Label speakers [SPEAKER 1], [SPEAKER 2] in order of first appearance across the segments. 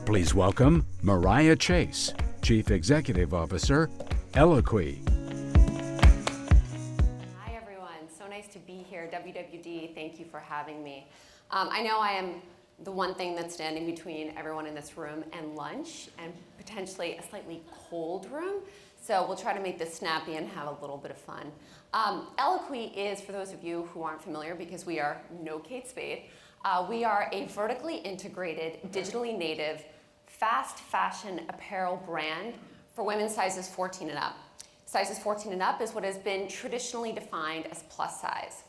[SPEAKER 1] Please welcome Mariah Chase, Chief Executive Officer, Eloquii.
[SPEAKER 2] Hi everyone, so nice to be here. WWD, thank you for having me. I know I am the one thing that's standing between everyone in this room and lunch, and potentially a slightly cold room, so we'll try to make this snappy and have a little bit of fun. Eloquii is, for those of you who aren't familiar, because we are no Kate Spade, we are a vertically integrated, digitally native, fast fashion apparel brand for women sizes 14 and up. Sizes 14 and up is what has been traditionally defined as plus size.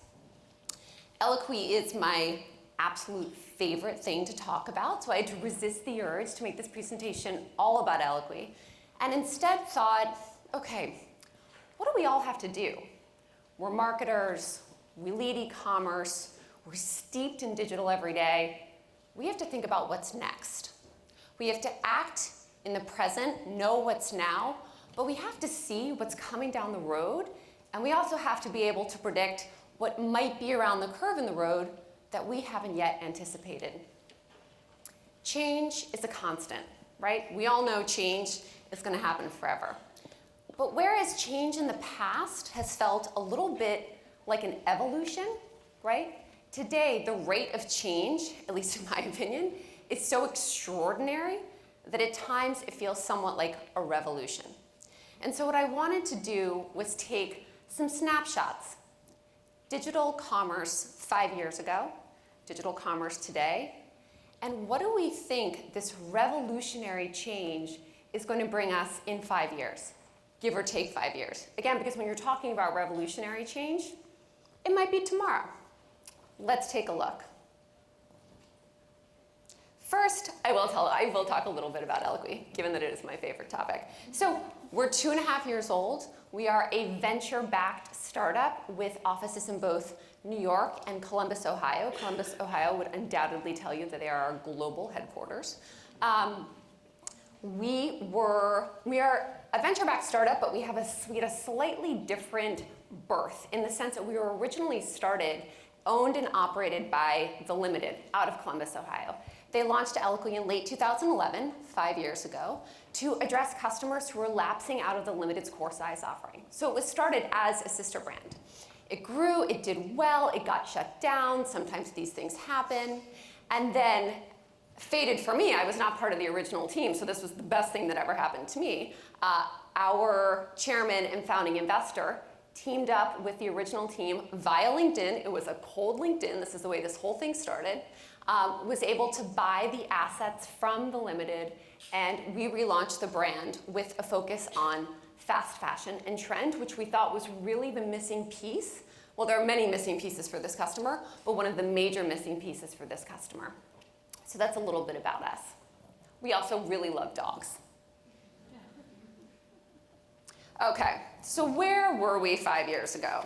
[SPEAKER 2] Eloquii is my absolute favorite thing to talk about, so I had to resist the urge to make this presentation all about Eloquii, and instead thought, okay, what do we all have to do? We're marketers, we lead e-commerce, we're steeped in digital every day. We have to think about what's next. We have to act in the present, know what's now, but we have to see what's coming down the road, and we also have to be able to predict what might be around the curve in the road that we haven't yet anticipated. Change is a constant, right? We all know change is going to happen forever. But whereas change in the past has felt a little bit like an evolution, right? Today, the rate of change, at least in my opinion, is so extraordinary that at times it feels somewhat like a revolution. And so what I wanted to do was take some snapshots. Digital commerce 5 years ago, digital commerce today, and what do we think this revolutionary change is going to bring us in 5 years, give or take 5 years. Again, because when you're talking about revolutionary change, it might be tomorrow. Let's take a look. First, I will talk a little bit about Eloquii, given that it is my favorite topic. So we're 2.5 years old. We are a venture-backed startup with offices in both New York and Columbus, Ohio. Columbus, Ohio would undoubtedly tell you that they are our global headquarters. We are a venture-backed startup, but we had a slightly different birth in the sense that we were originally owned and operated by The Limited out of Columbus, Ohio. They launched Eloquii in late 2011, 5 years ago, to address customers who were lapsing out of The Limited's core size offering. So it was started as a sister brand. It grew, it did well, it got shut down, sometimes these things happen, and then fated for me, I was not part of the original team, so this was the best thing that ever happened to me. Our chairman and founding investor teamed up with the original team via LinkedIn. It was a cold LinkedIn. This is the way this whole thing started. Was able to buy the assets from The Limited, and we relaunched the brand with a focus on fast fashion and trend, which we thought was really the missing piece. Well, there are many missing pieces for this customer, but one of the major missing pieces for this customer. So that's a little bit about us. We also really love dogs. Okay, so where were we 5 years ago?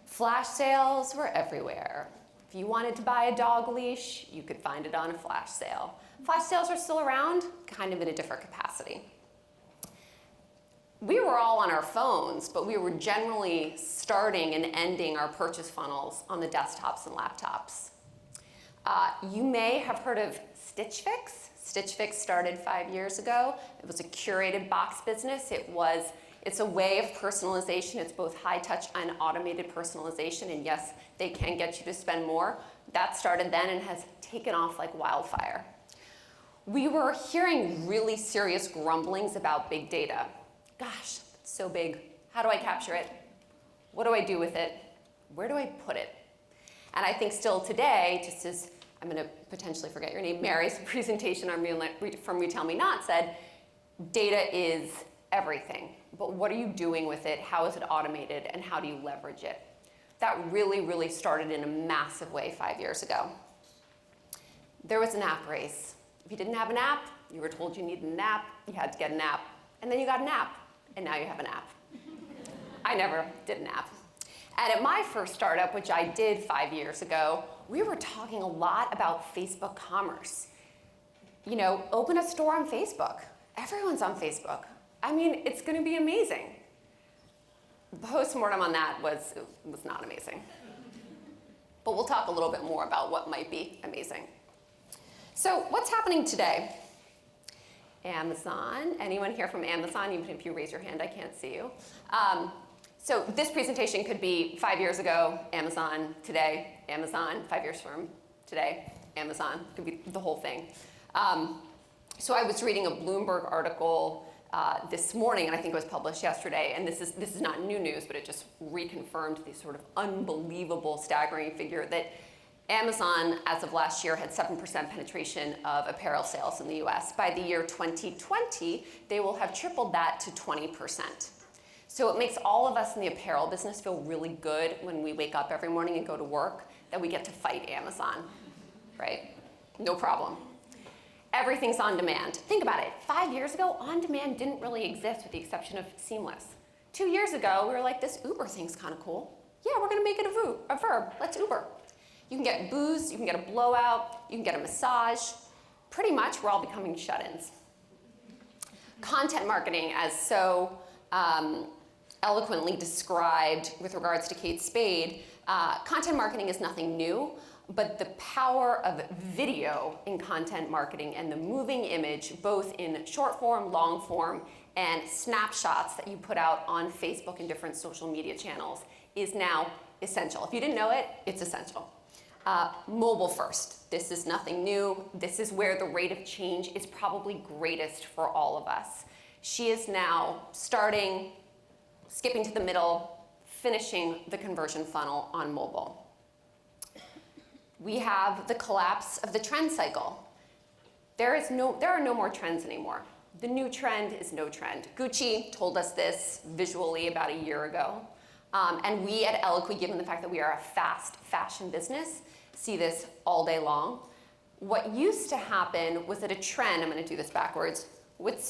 [SPEAKER 2] Flash sales were everywhere. If you wanted to buy a dog leash, you could find it on a flash sale. Flash sales are still around, kind of in a different capacity. We were all on our phones, but we were generally starting and ending our purchase funnels on the desktops and laptops. You may have heard of Stitch Fix. Stitch Fix started 5 years ago. It was a curated box business. It's a way of personalization. It's both high touch and automated personalization, and yes, they can get you to spend more. That started then and has taken off like wildfire. We were hearing really serious grumblings about big data. Gosh, it's so big. How do I capture it? What do I do with it? Where do I put it? And I think still today, just as I'm going to potentially forget your name, Mary's presentation from Retail Me Not said, data is everything, but what are you doing with it? How is it automated, and how do you leverage it? That really, really started in a massive way 5 years ago. There was an app race. If you didn't have an app, you were told you needed an app, you had to get an app, and then you got an app, and now you have an app. I never did an app. And at my first startup, which I did 5 years ago, we were talking a lot about Facebook commerce. You know, open a store on Facebook. Everyone's on Facebook. I mean, it's going to be amazing. The postmortem on that was not amazing. But we'll talk a little bit more about what might be amazing. So what's happening today? Amazon. Anyone here from Amazon? Even if you raise your hand, I can't see you. So this presentation could be 5 years ago, Amazon, today, Amazon, 5 years from today, Amazon. It could be the whole thing. So I was reading a Bloomberg article this morning, and I think it was published yesterday, and this is not new news, but it just reconfirmed the sort of unbelievable, staggering figure that Amazon, as of last year, had 7% penetration of apparel sales in the US. By the year 2020, they will have tripled that to 20%. So it makes all of us in the apparel business feel really good when we wake up every morning and go to work that we get to fight Amazon, right? No problem. Everything's on demand. Think about it. 5 years ago, on demand didn't really exist with the exception of Seamless. 2 years ago, we were like, this Uber thing's kind of cool. Yeah, we're going to make it a verb. Let's Uber. You can get booze, you can get a blowout, you can get a massage. Pretty much, we're all becoming shut-ins. Content marketing, as so eloquently described with regards to Kate Spade, content marketing is nothing new, but the power of video in content marketing and the moving image, both in short form, long form, and snapshots that you put out on Facebook and different social media channels is now essential. If you didn't know it, it's essential. Mobile first. This is nothing new. This is where the rate of change is probably greatest for all of us. She is now starting, skipping to the middle, finishing the conversion funnel on mobile. We have the collapse of the trend cycle. There are no more trends anymore. The new trend is no trend. Gucci told us this visually about a year ago. And we at Eloquii, given the fact that we are a fast fashion business, see this all day long. What used to happen was that a trend, I'm going to do this backwards, would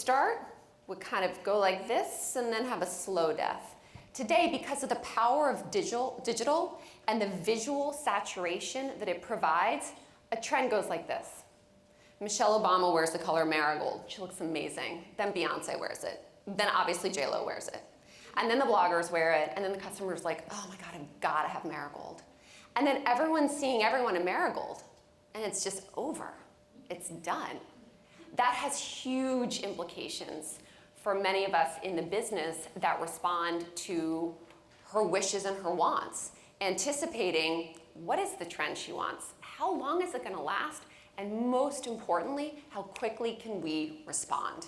[SPEAKER 2] kind of go like this and then have a slow death. Today, because of the power of digital and the visual saturation that it provides, a trend goes like this. Michelle Obama wears the color marigold. She looks amazing. Then Beyonce wears it. Then obviously J-Lo wears it. And then the bloggers wear it, and then the customer's like, oh my God, I've got to have marigold. And then everyone's seeing everyone in marigold, and it's just over. It's done. That has huge implications for many of us in the business that respond to her wishes and her wants, anticipating what is the trend she wants, how long is it going to last, and most importantly, how quickly can we respond.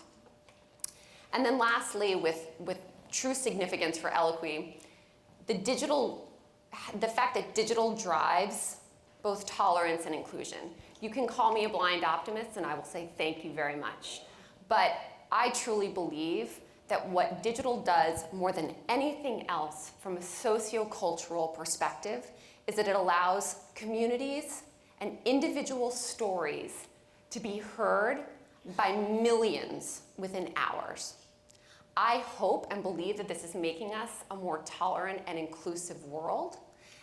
[SPEAKER 2] And then lastly, with true significance for Eloquii, the fact that digital drives both tolerance and inclusion. You can call me a blind optimist and I will say thank you very much. But I truly believe that what digital does more than anything else from a socio-cultural perspective is that it allows communities and individual stories to be heard by millions within hours. I hope and believe that this is making us a more tolerant and inclusive world.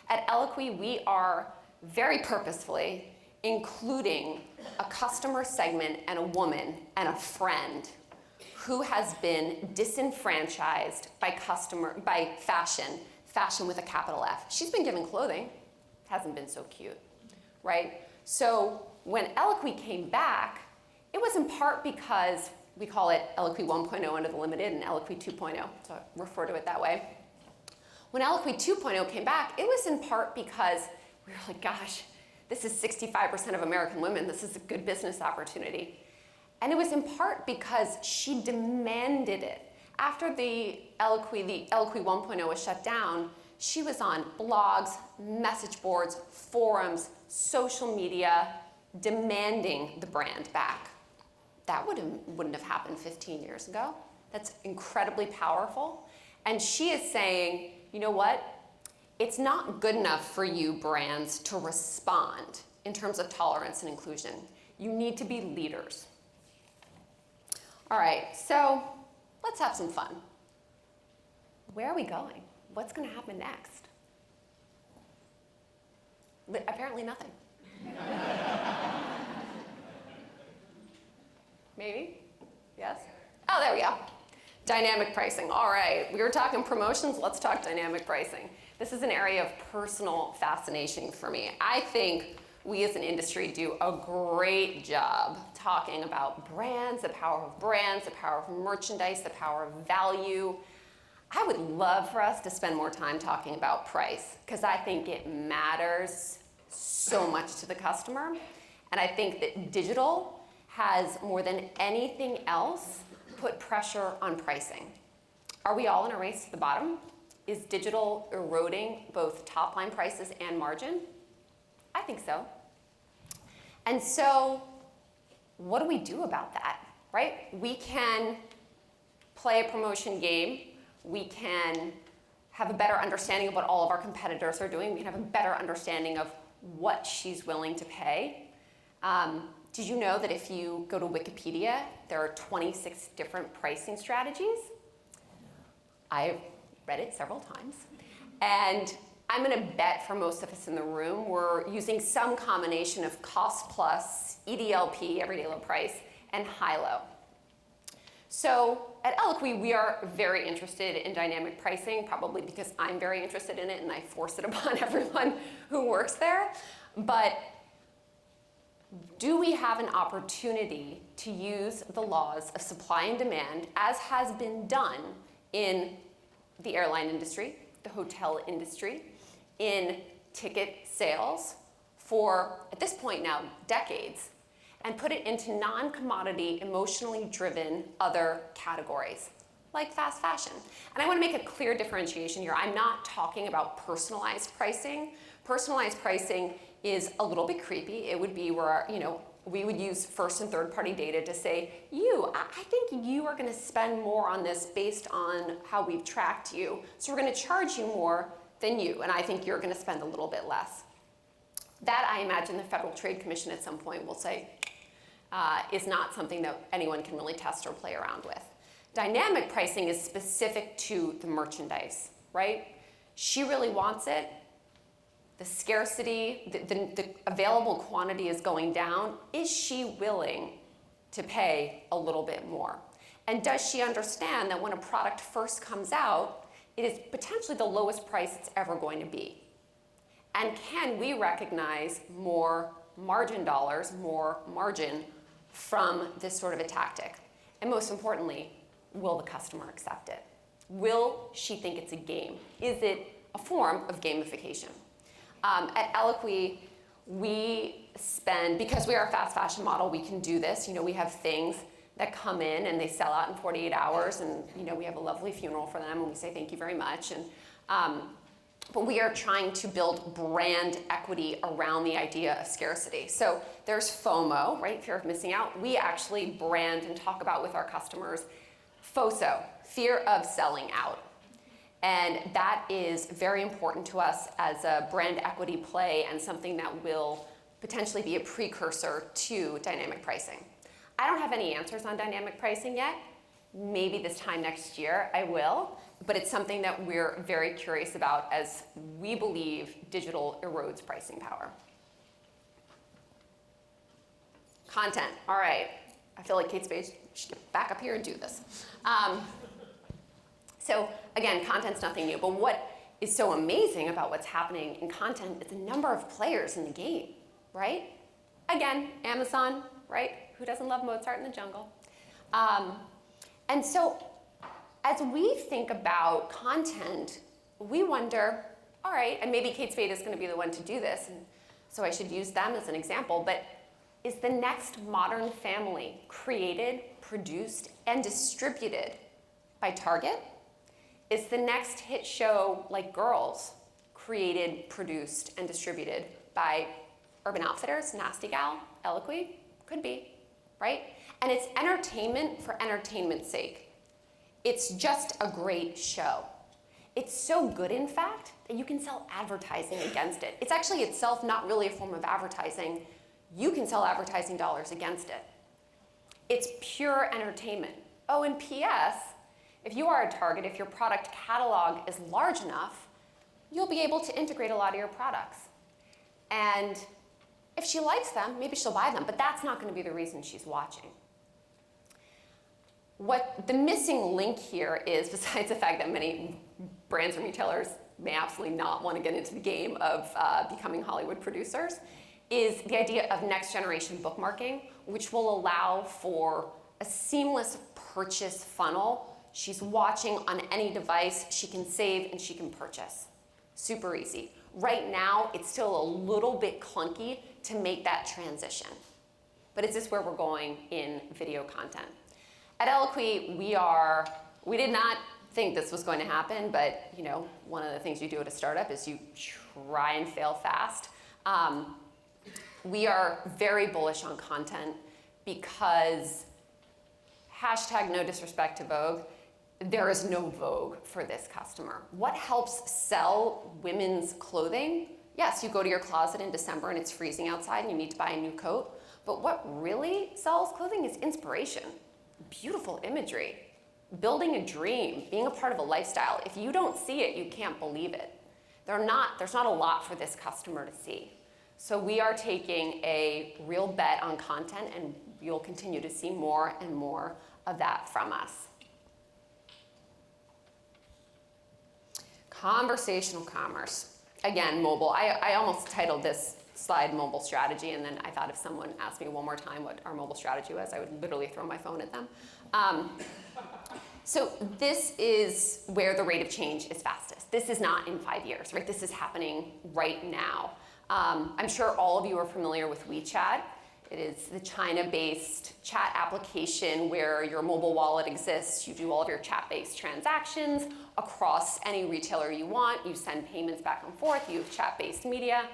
[SPEAKER 2] At Eloquii, we are very purposefully including a customer segment and a woman and a friend who has been disenfranchised by fashion with a capital F. She's been given clothing, hasn't been so cute, right? So when Eloquii came back, it was in part because we call it Eloquii 1.0 under the limited and Eloquii 2.0, so I refer to it that way. When Eloquii 2.0 came back, it was in part because we were like, gosh, this is 65% of American women. This is a good business opportunity. And it was in part because she demanded it. After the Eloquii 1.0 was shut down, she was on blogs, message boards, forums, social media, demanding the brand back. That wouldn't have happened 15 years ago. That's incredibly powerful. And she is saying, you know what? It's not good enough for you brands to respond in terms of tolerance and inclusion. You need to be leaders. All right, so let's have some fun. Where are we going? What's going to happen next? Apparently nothing. Maybe? Yes? Oh, there we go. Dynamic pricing. All right, we were talking promotions. Let's talk dynamic pricing. This is an area of personal fascination for me. I think we as an industry do a great job talking about brands, the power of brands, the power of merchandise, the power of value. I would love for us to spend more time talking about price because I think it matters so much to the customer. And I think that digital has, more than anything else, put pressure on pricing. Are we all in a race to the bottom? Is digital eroding both top-line prices and margin? I think so. And so what do we do about that, right? We can play a promotion game. We can have a better understanding of what all of our competitors are doing. We can have a better understanding of what she's willing to pay. Did you know that if you go to Wikipedia, there are 26 different pricing strategies? I've read it several times. And I'm going to bet for most of us in the room, we're using some combination of cost plus, EDLP, everyday low price, and high-low. So at Eloquii, we are very interested in dynamic pricing, probably because I'm very interested in it and I force it upon everyone who works there. But do we have an opportunity to use the laws of supply and demand, as has been done in the airline industry, the hotel industry, in ticket sales for, at this point now, decades, and put it into non-commodity, emotionally driven other categories, like fast fashion? And I want to make a clear differentiation here. I'm not talking about personalized pricing. Personalized pricing is a little bit creepy. It would be where, we would use first and third party data to say, I think you are going to spend more on this based on how we've tracked you. So we're going to charge you more than you, and I think you're going to spend a little bit less. That, I imagine, the Federal Trade Commission at some point will say is not something that anyone can really test or play around with. Dynamic pricing is specific to the merchandise, right? She really wants it. The scarcity, the available quantity is going down. Is she willing to pay a little bit more? And does she understand that when a product first comes out, it is potentially the lowest price it's ever going to be? And can we recognize more margin dollars, more margin from this sort of a tactic? And most importantly, will the customer accept it? Will she think it's a game? Is it a form of gamification? At Eloquii, we spend, because we are a fast fashion model, we can do this. We have things that come in and they sell out in 48 hours, and we have a lovely funeral for them and we say thank you very much. But we are trying to build brand equity around the idea of scarcity. So there's FOMO, right? Fear of missing out. We actually brand and talk about with our customers FOSO, fear of selling out. And that is very important to us as a brand equity play and something that will potentially be a precursor to dynamic pricing. I don't have any answers on dynamic pricing yet. Maybe this time next year I will, but it's something that we're very curious about as we believe digital erodes pricing power. Content, all right. I feel like Kate Spade should get back up here and do this. So again, content's nothing new, but what is so amazing about what's happening in content is the number of players in the game, right? Again, Amazon, right? Who doesn't love Mozart in the Jungle? And so as we think about content, we wonder, all right, and maybe Kate Spade is going to be the one to do this, and so I should use them as an example, but is the next Modern Family created, produced, and distributed by Target? Is the next hit show like Girls created, produced, and distributed by Urban Outfitters, Nasty Gal, Eloquii? Could be, right? And it's entertainment for entertainment's sake. It's just a great show. It's so good, in fact, that you can sell advertising against it. It's actually itself not really a form of advertising. You can sell advertising dollars against it. It's pure entertainment. Oh, and P.S., if you are a Target, if your product catalog is large enough, you'll be able to integrate a lot of your products. And if she likes them, maybe she'll buy them, but that's not going to be the reason she's watching. What the missing link here is, besides the fact that many brands and retailers may absolutely not want to get into the game of becoming Hollywood producers, is the idea of next generation bookmarking, which will allow for a seamless purchase funnel. She's watching on any device, she can save and she can purchase. Super easy. Right now, it's still a little bit clunky to make that transition. But is this where we're going in video content? At Eloquii, we did not think this was going to happen, but one of the things you do at a startup is you try and fail fast. We are very bullish on content because hashtag no disrespect to Vogue, there is no Vogue for this customer. What helps sell women's clothing? Yes, you go to your closet in December and it's freezing outside and you need to buy a new coat, but what really sells clothing is inspiration, beautiful imagery, building a dream, being a part of a lifestyle. If you don't see it, you can't believe it. There's not a lot for this customer to see. So we are taking a real bet on content, and you'll continue to see more and more of that from us. Conversational commerce. Again, mobile. I almost titled this slide Mobile Strategy, and then I thought if someone asked me one more time what our mobile strategy was, I would literally throw my phone at them. So this is where the rate of change is fastest. This is not in 5 years, right? This is happening right now. I'm sure all of you are familiar with WeChat. It is the China-based chat application where your mobile wallet exists. You do all of your chat-based transactions across any retailer you want. You send payments back and forth. You have chat-based media.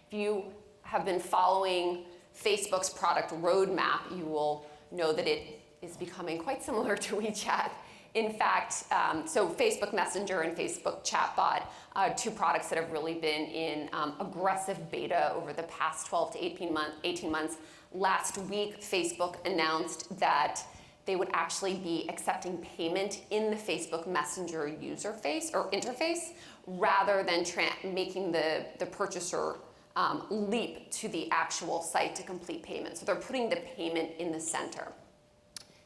[SPEAKER 2] If you have been following Facebook's product roadmap, you will know that it is becoming quite similar to WeChat. In fact, so Facebook Messenger and Facebook Chatbot, two products that have really been in aggressive beta over the past 12 to 18 months. Last week, Facebook announced that they would actually be accepting payment in the Facebook Messenger user face or interface rather than making the purchaser leap to the actual site to complete payment. So they're putting the payment in the center.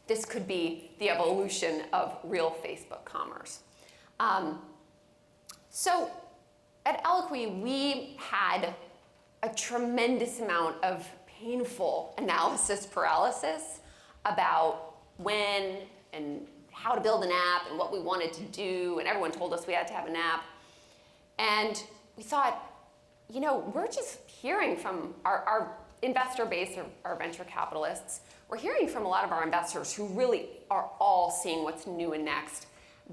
[SPEAKER 2] This could be the evolution of real Facebook commerce. So at Eloquii, we had a tremendous amount of painful analysis paralysis about when and how to build an app and what we wanted to do, and everyone told us we had to have an app. And we thought, we're just hearing from our investor base, our venture capitalists. We're hearing from a lot of our investors who really are all seeing what's new and next,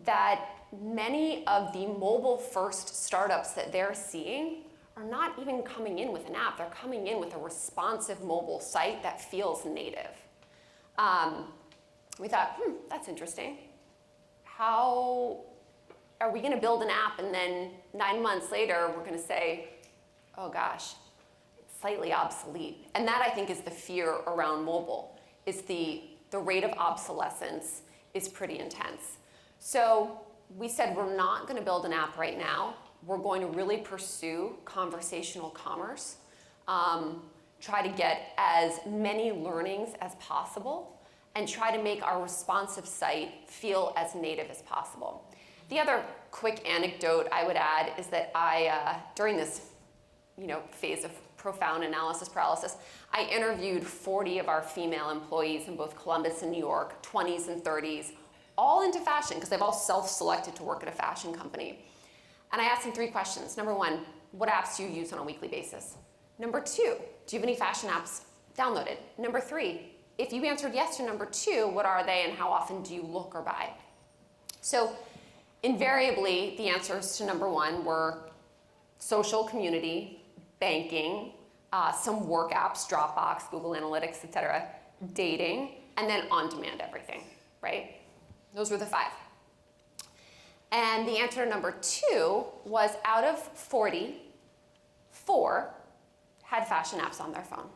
[SPEAKER 2] that many of the mobile-first startups that they're seeing are not even coming in with an app. They're coming in with a responsive mobile site that feels native. We thought, that's interesting. How are we going to build an app and then 9 months later we're going to say, oh gosh, it's slightly obsolete? And that, I think, is the fear around mobile. Is the rate of obsolescence is pretty intense. So we said we're not going to build an app right now. We're going to really pursue conversational commerce, try to get as many learnings as possible, and try to make our responsive site feel as native as possible. The other quick anecdote I would add is that during this phase of profound analysis paralysis, I interviewed 40 of our female employees in both Columbus and New York, 20s and 30s, all into fashion because they've all self-selected to work at a fashion company. And I asked them 3 questions. Number 1, what apps do you use on a weekly basis? Number 2, do you have any fashion apps downloaded? Number 3, if you answered yes to number 2, what are they and how often do you look or buy? So invariably, the answers to number 1 were social, community, banking, some work apps, Dropbox, Google Analytics, etc., dating, and then on-demand everything, right? Those were the 5. And the answer to number 2 was out of 40, 4 had fashion apps on their phone.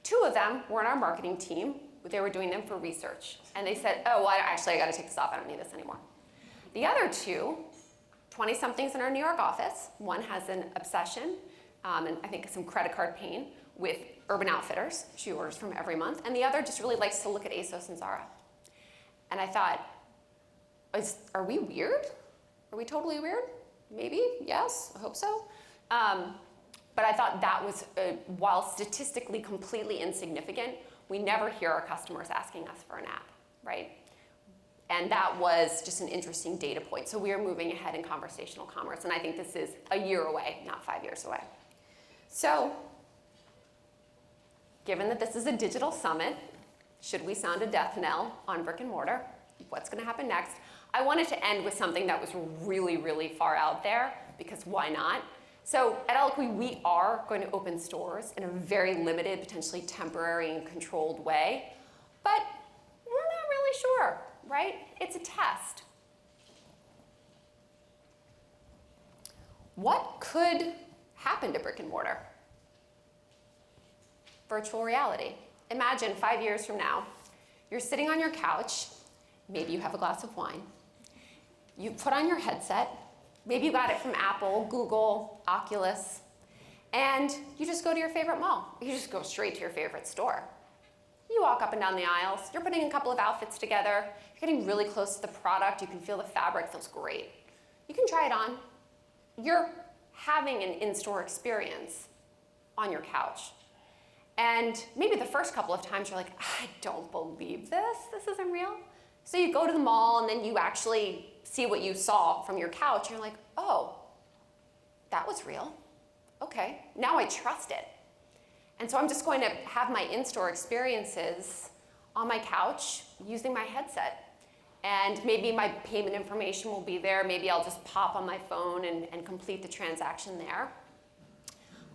[SPEAKER 2] 2 of them were in our marketing team. They were doing them for research. And they said, oh, well, I got to take this off. I don't need this anymore. The other 2, 20-somethings in our New York office. One has an obsession, and I think some credit card pain with Urban Outfitters. She orders from every month. And the other just really likes to look at ASOS and Zara. And I thought, are we weird? Are we totally weird? Maybe, yes, I hope so. But I thought that was, while statistically completely insignificant, we never hear our customers asking us for an app, right? And that was just an interesting data point. So we are moving ahead in conversational commerce, and I think this is a year away, not 5 years away. So, given that this is a digital summit, should we sound a death knell on brick and mortar? What's going to happen next? I wanted to end with something that was really, really far out there, because why not? So at Eloquii, we are going to open stores in a very limited, potentially temporary and controlled way, but we're not really sure, right? It's a test. What could happen to brick and mortar? Virtual reality. Imagine 5 years from now, you're sitting on your couch, maybe you have a glass of wine, you put on your headset, maybe you got it from Apple, Google, Oculus, and you just go to your favorite mall. You just go straight to your favorite store. You walk up and down the aisles, you're putting a couple of outfits together, you're getting really close to the product, you can feel the fabric, feels great. You can try it on. You're having an in-store experience on your couch. And maybe the first couple of times you're like, I don't believe this isn't real. So you go to the mall and then you actually see what you saw from your couch and you're like, oh, that was real. Okay, now I trust it. And so I'm just going to have my in-store experiences on my couch using my headset. And maybe my payment information will be there. Maybe I'll just pop on my phone and complete the transaction there.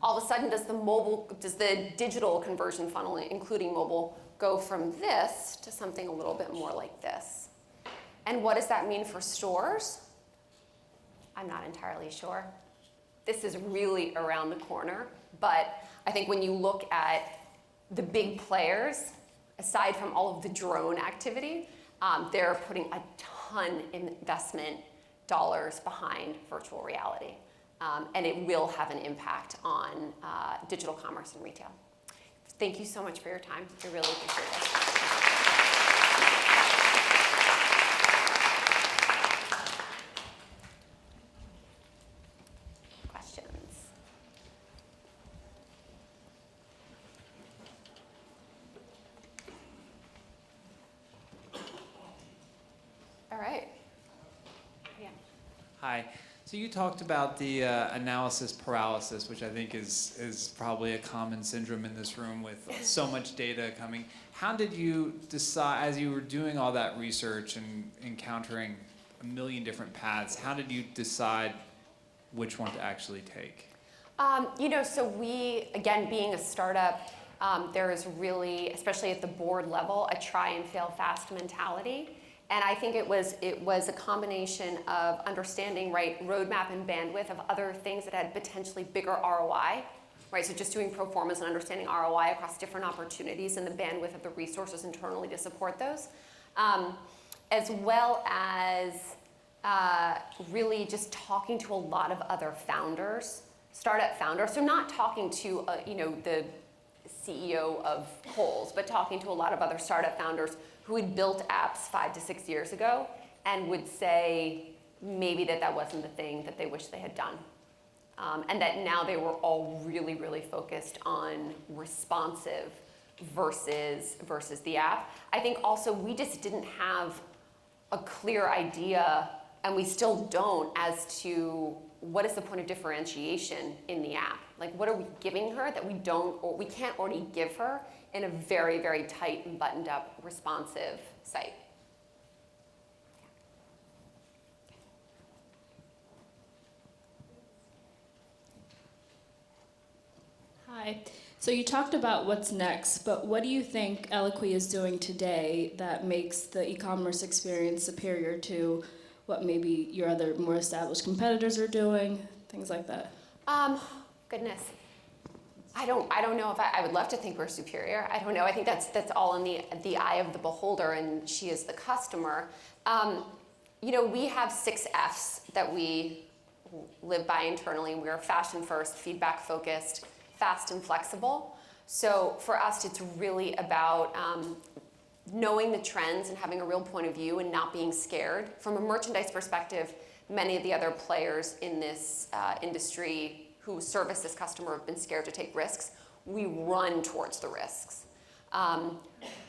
[SPEAKER 2] All of a sudden, does the digital conversion funnel, including mobile, go from this to something a little bit more like this? And what does that mean for stores? I'm not entirely sure. This is really around the corner, but I think when you look at the big players, aside from all of the drone activity, they're putting a ton of investment dollars behind virtual reality. And it will have an impact on digital commerce and retail. Thank you so much for your time. I really appreciate it. Questions? All right. Yeah.
[SPEAKER 3] Hi. So you talked about the analysis paralysis, which I think is probably a common syndrome in this room with so much data coming. How did you decide, as you were doing all that research and encountering a million different paths, how did you decide which one to actually take?
[SPEAKER 2] So we, again, being a startup, there is really, especially at the board level, a try and fail fast mentality. And I think it was a combination of understanding, right, roadmap and bandwidth of other things that had potentially bigger ROI, right? So just doing pro formas and understanding ROI across different opportunities and the bandwidth of the resources internally to support those, as well as really just talking to a lot of other founders, startup founders. So not talking to the CEO of Kohl's, but talking to a lot of other startup founders who had built apps 5 to 6 years ago and would say maybe that wasn't the thing that they wish they had done. And that now they were all really, really focused on responsive versus the app. I think also we just didn't have a clear idea, and we still don't, as to what is the point of differentiation in the app. Like, what are we giving her that we don't, or we can't already give her in a very, very tight and buttoned up responsive site?
[SPEAKER 4] Hi. So you talked about what's next, but what do you think Eloquii is doing today that makes the e-commerce experience superior to what maybe your other more established competitors are doing, things like that?
[SPEAKER 2] Goodness. I don't know if I would love to think we're superior. I don't know. I think that's all in the eye of the beholder, and she is the customer. We have 6 Fs that we live by internally. We are fashion first, feedback focused, fast and flexible. So for us, it's really about knowing the trends and having a real point of view and not being scared. From a merchandise perspective, many of the other players in this industry who service this customer have been scared to take risks, we run towards the risks.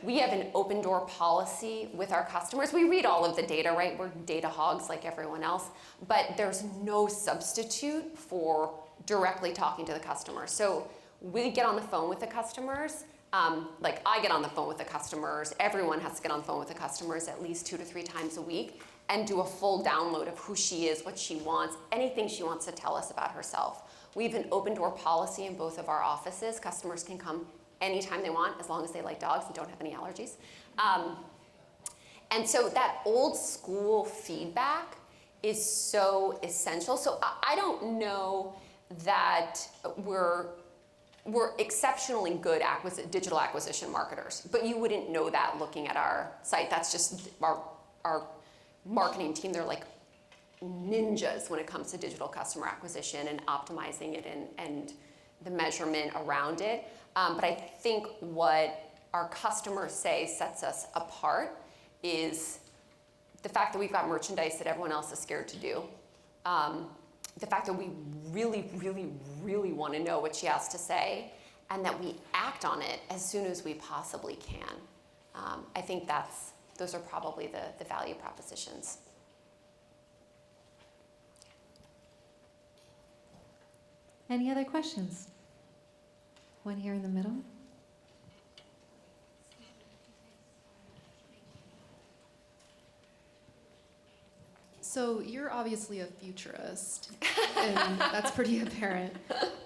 [SPEAKER 2] We have an open door policy with our customers. We read all of the data, right? We're data hogs like everyone else, but there's no substitute for directly talking to the customer. So we get on the phone with the customers. Like I get on the phone with the customers. Everyone has to get on the phone with the customers at least 2 to 3 times a week and do a full download of who she is, what she wants, anything she wants to tell us about herself. We have an open door policy in both of our offices. Customers can come anytime they want, as long as they like dogs and don't have any allergies. And so that old school feedback is so essential. So I don't know that we're exceptionally good digital acquisition marketers, but you wouldn't know that looking at our site. That's just our marketing team. They're like ninjas when it comes to digital customer acquisition and optimizing it and the measurement around it. But I think what our customers say sets us apart is the fact that we've got merchandise that everyone else is scared to do. The fact that we really, really, really want to know what she has to say and that we act on it as soon as we possibly can. I think those are probably the value propositions.
[SPEAKER 5] Any other questions? One here in the middle.
[SPEAKER 6] So you're obviously a futurist, and that's pretty apparent.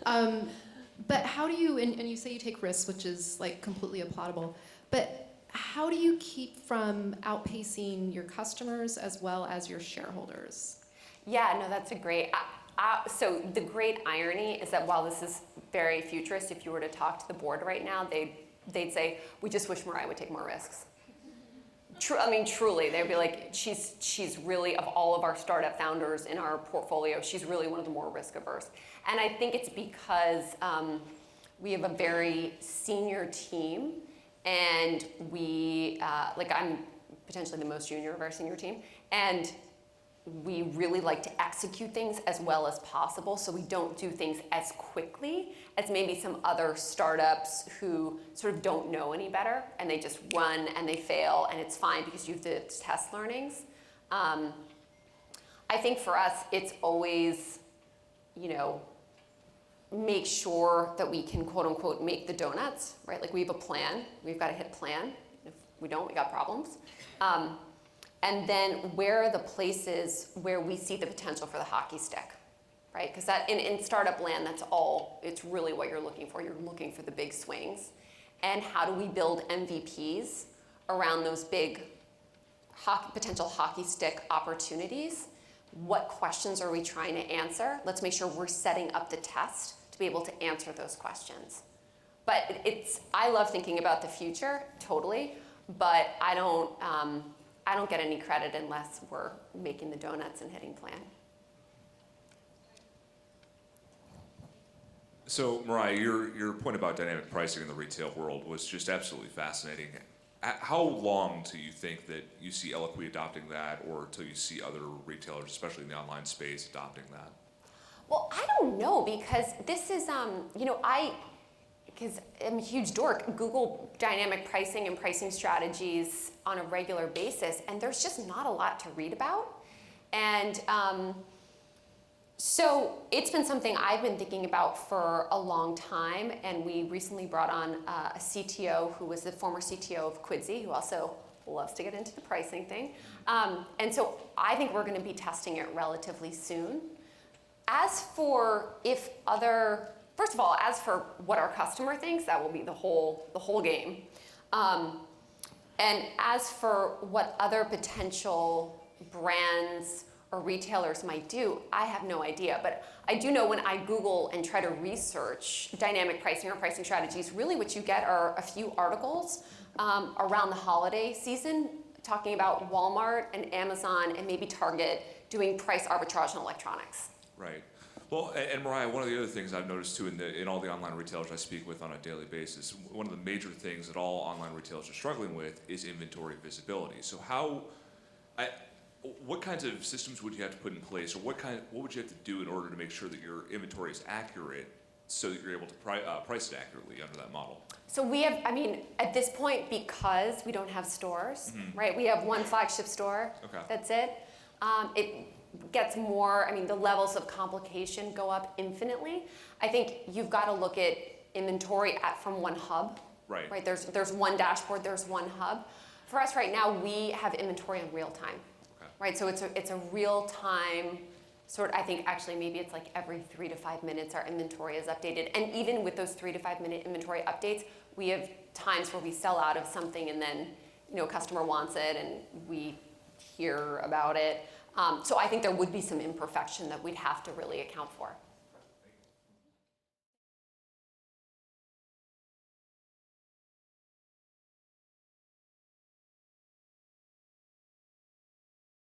[SPEAKER 6] But how do you, and you say you take risks, which is like completely applaudable, but how do you keep from outpacing your customers as well as your shareholders?
[SPEAKER 2] Yeah, no, that's a great, so the great irony is that while this is very futurist, if you were to talk to the board right now, they'd say, we just wish Mariah would take more risks. Truly, they'd be like, she's really, of all of our startup founders in our portfolio, she's really one of the more risk averse. And I think it's because we have a very senior team, and I'm potentially the most junior of our senior team, and we really like to execute things as well as possible, so we don't do things as quickly as maybe some other startups who sort of don't know any better, and they just run and they fail, and it's fine because you have to test learnings. I think for us, it's always, make sure that we can, quote unquote, make the donuts, right? Like we have a plan, we've got to hit plan. If we don't, we got problems. And then where are the places where we see the potential for the hockey stick, right? Because that in startup land, it's really what you're looking for. You're looking for the big swings. And how do we build MVPs around those big potential hockey stick opportunities? What questions are we trying to answer? Let's make sure we're setting up the test to be able to answer those questions. But I love thinking about the future, totally, but I don't get any credit unless we're making the donuts and hitting plan.
[SPEAKER 7] So, Mariah, your point about dynamic pricing in the retail world was just absolutely fascinating. How long do you think that you see Eloquii adopting that, or till you see other retailers, especially in the online space, adopting that?
[SPEAKER 2] Well, I don't know, because this is, because I'm a huge dork, Google dynamic pricing and pricing strategies on a regular basis, and there's just not a lot to read about. And so it's been something I've been thinking about for a long time, and we recently brought on a CTO who was the former CTO of Quidsy, who also loves to get into the pricing thing. And so I think we're going to be testing it relatively soon. As for first of all, as for what our customer thinks, that will be the whole game. And as for what other potential brands or retailers might do, I have no idea. But I do know when I Google and try to research dynamic pricing or pricing strategies, really what you get are a few articles around the holiday season talking about Walmart and Amazon and maybe Target doing price arbitrage in electronics.
[SPEAKER 7] Right. Well, and Mariah, one of the other things I've noticed too in all the online retailers I speak with on a daily basis, one of the major things that all online retailers are struggling with is inventory visibility. So what kinds of systems would you have to put in place, or what would you have to do in order to make sure that your inventory is accurate, so that you're able to price it accurately under that model?
[SPEAKER 2] So we have, I mean, at this point, because we don't have stores, right? We have one flagship store.
[SPEAKER 7] Okay.
[SPEAKER 2] That's it. It gets more, I mean, the levels of complication go up infinitely. I think you've got to look at inventory from one hub.
[SPEAKER 7] Right.
[SPEAKER 2] Right. There's one dashboard. There's one hub. For us right now, we have inventory in real time.
[SPEAKER 7] Okay.
[SPEAKER 2] Right. So it's a real time sort. I think actually maybe it's like every 3 to 5 minutes our inventory is updated. And even with those 3 to 5 minute inventory updates, we have times where we sell out of something and then a customer wants it and we hear about it. So I think there would be some imperfection that we'd have to really account for.